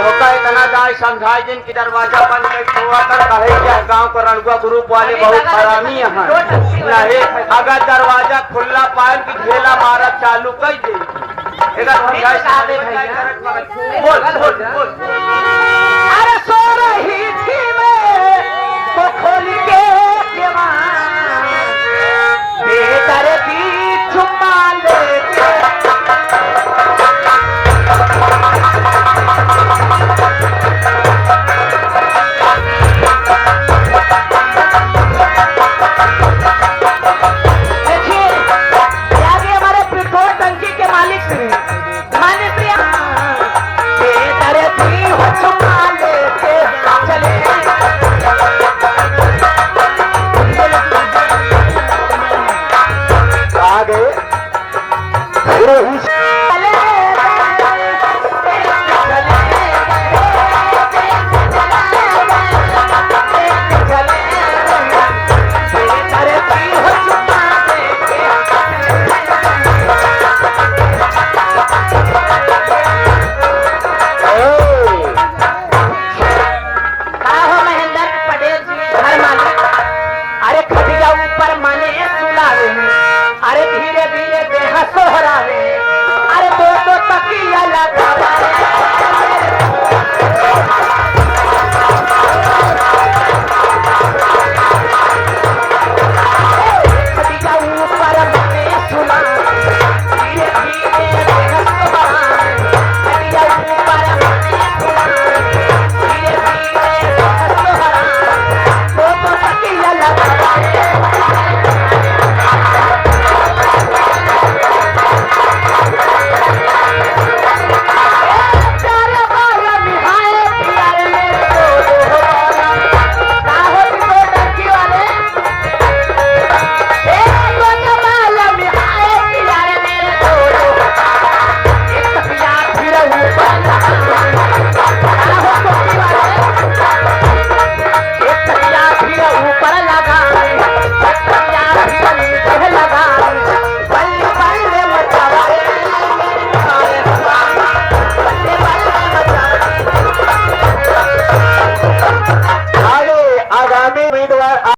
होका इतना जाए समझाए जिनकी दरवाजा बंद में खोआ कर कहे क्या गांव का रणगुआ ग्रुप वाले बहुत हरामी हैं नहीं अगर दरवाजा खुला पाए की ढेला मारा चालू कर दे अरे सो रही थी मैं तो खोल के बेटर भी छुपा लेके आगे